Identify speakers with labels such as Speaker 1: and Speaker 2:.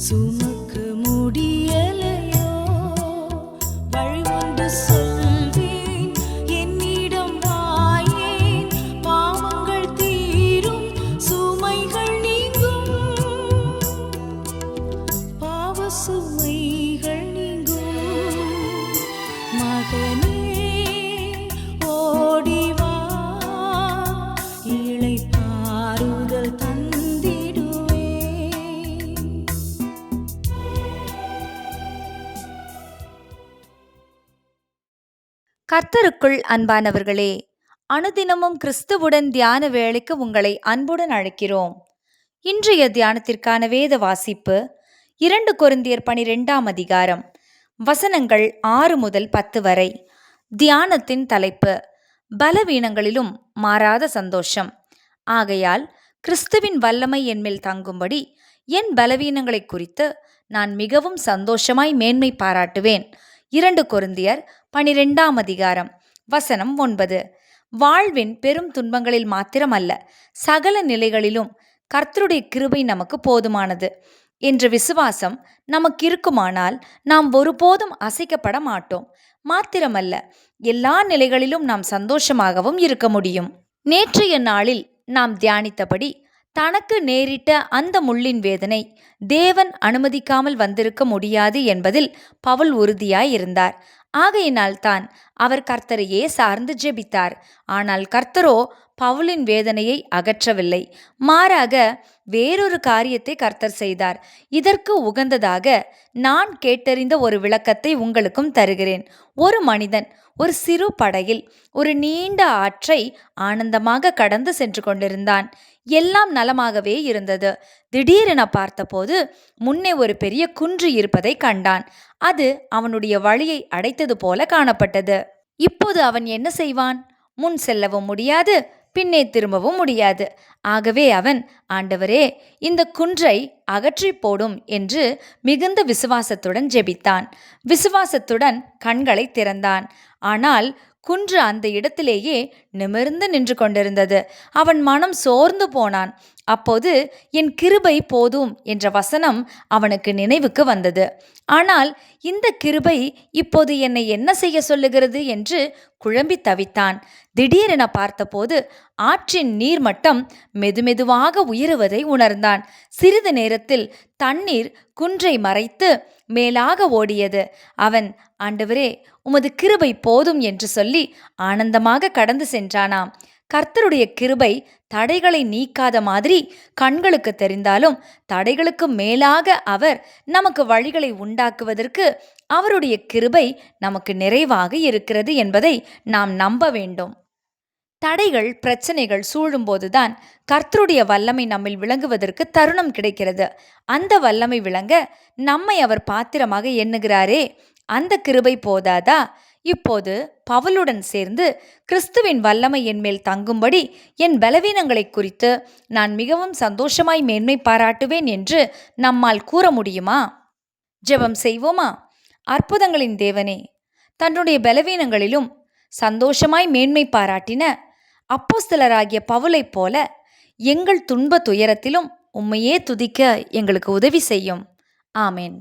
Speaker 1: சுமக்க முடியலையோ வழி ஒன்று சொல்வேன் என்னிடம் வாயேன் பாவங்கள் தீரும் சுமைகள் நீங்கும் பாவ சுமைகள் நீங்கும் மகனே ஓடிவா இளைப்பாறுதல் தந்திடுவே.
Speaker 2: கர்த்தருக்குள் அன்பானவர்களே, அனுதினமும் கிறிஸ்துவுடன் தியான வேளைக்கு உங்களை அன்புடன் அழைக்கிறோம். இன்றைய தியானத்திற்கான வேத வாசிப்பு 2 கொரிந்தியர் 12ஆம் அதிகாரம் வசனங்கள் 6 முதல் 10 வரை. தியானத்தின் தலைப்பு பலவீனங்களிலும் மாறாத சந்தோஷம். ஆகையால் கிறிஸ்துவின் வல்லமை என்மேல் தங்கும்படி என் பலவீனங்களை குறித்து நான் மிகவும் சந்தோஷமாய் மேன்மை பாராட்டுவேன். 2 கொரிந்தியர் 12ஆம் அதிகாரம் வசனம் 9. வாழ்வின் பெரும் துன்பங்களில் மாத்திரமல்ல, சகல நிலைகளிலும் கர்த்தருடைய கிருபை நமக்கு போதுமானது என்ற விசுவாசம் நமக்கு இருக்குமானால் நாம் ஒருபோதும் அசைக்கப்பட மாட்டோம். மாத்திரமல்ல, எல்லா நிலைகளிலும் நாம் சந்தோஷமாகவும் இருக்க முடியும். நேற்றைய நாளில் நாம் தியானித்தபடி தனக்கு நேரிட்ட அந்த முள்ளின் வேதனை தேவன் அனுமதிக்காமல் வந்திருக்க முடியாது என்பதில் பவுல் உறுதியாயிருந்தார். ஆகையினால்தான் அவர் கர்த்தரையே சார்ந்து ஜெபித்தார். ஆனால் கர்த்தரோ பவுலின் வேதனையை அகற்றவில்லை. மாறாக வேறொரு காரியத்தை கர்த்தர் செய்தார். இதற்கு உகந்ததாக நான் கேட்டறிந்த ஒரு விளக்கத்தை உங்களுக்கும் தருகிறேன். ஒரு மனிதன் ஒரு சிறு படகில் ஒரு நீண்ட ஆற்றை ஆனந்தமாக கடந்து சென்று கொண்டிருந்தான். எல்லாம் நலமாகவே இருந்தது. திடீரென பார்த்தபோது முன்னே ஒரு பெரிய குன்று இருப்பதை கண்டான். அது அவனுடைய வழியை அடைத்தது போல காணப்பட்டது. இப்போது அவன் என்ன செய்வான்? முன் செல்லவும் முடியாது, பின்னே திரும்பவும் முடியாது. ஆகவே அவன், ஆண்டவரே, இந்த குன்றை அகற்றி போடும் என்று மிகுந்த விசுவாசத்துடன் ஜெபித்தான். விசுவாசத்துடன் கண்களை திறந்தான். ஆனால் குன்று அந்த இடத்திலேயே நிமிர்ந்து நின்று கொண்டிருந்தது. அவன் மனம் சோர்ந்து போனான். அப்போது என் கிருபை போதும் என்ற வசனம் அவனுக்கு நினைவுக்கு வந்தது. ஆனால் இந்த கிருபை இப்போது என்னை என்ன செய்ய சொல்லுகிறது என்று குழம்பி தவித்தான். திடீரென பார்த்தபோது ஆற்றின் நீர்மட்டம் மெதுமெதுவாக உயருவதை உணர்ந்தான். சிறிது நேரத்தில் தண்ணீர் குன்றை மறைத்து மேலாக ஓடியது. அவன், ஆண்டவரே, உமது கிருபை போதும் என்று சொல்லி ஆனந்தமாக கடந்து சென்றானாம். கர்த்தருடைய கிருபை தடைகளை நீக்காத மாதிரி கண்களுக்கு தெரிந்தாலும் தடைகளுக்கு மேலாக அவர் நமக்கு வழிகளை உண்டாக்குவதற்கு அவருடைய கிருபை நமக்கு நிறைவாக இருக்கிறது என்பதை நாம் நம்ப வேண்டும். தடைகள், பிரச்சனைகள் சூழும்போதுதான் கர்த்தருடைய வல்லமை நம்மில் விளங்குவதற்கு தருணம் கிடைக்கிறது. அந்த வல்லமை விளங்க நம்மை அவர் பாத்திரமாக எண்ணுகிறாரே, அந்த கிருபை போதாதா? இப்போது பவுலுடன் சேர்ந்து கிறிஸ்துவின் வல்லமை என்மேல் தங்கும்படி என் பலவீனங்களை குறித்து நான் மிகவும் சந்தோஷமாய் மேன்மை பாராட்டுவேன் என்று நம்மால் கூற முடியுமா? ஜெபம் செய்வோமா? அற்புதங்களின் தேவனே, தன்னுடைய பலவீனங்களிலும் சந்தோஷமாய் மேன்மை பாராட்டின அப்போஸ்தலராகிய பவுலைப் போல எங்கள் துன்ப துயரத்திலும் உம்மையே துதிக்க எங்களுக்கு உதவி செய்யும். ஆமேன்.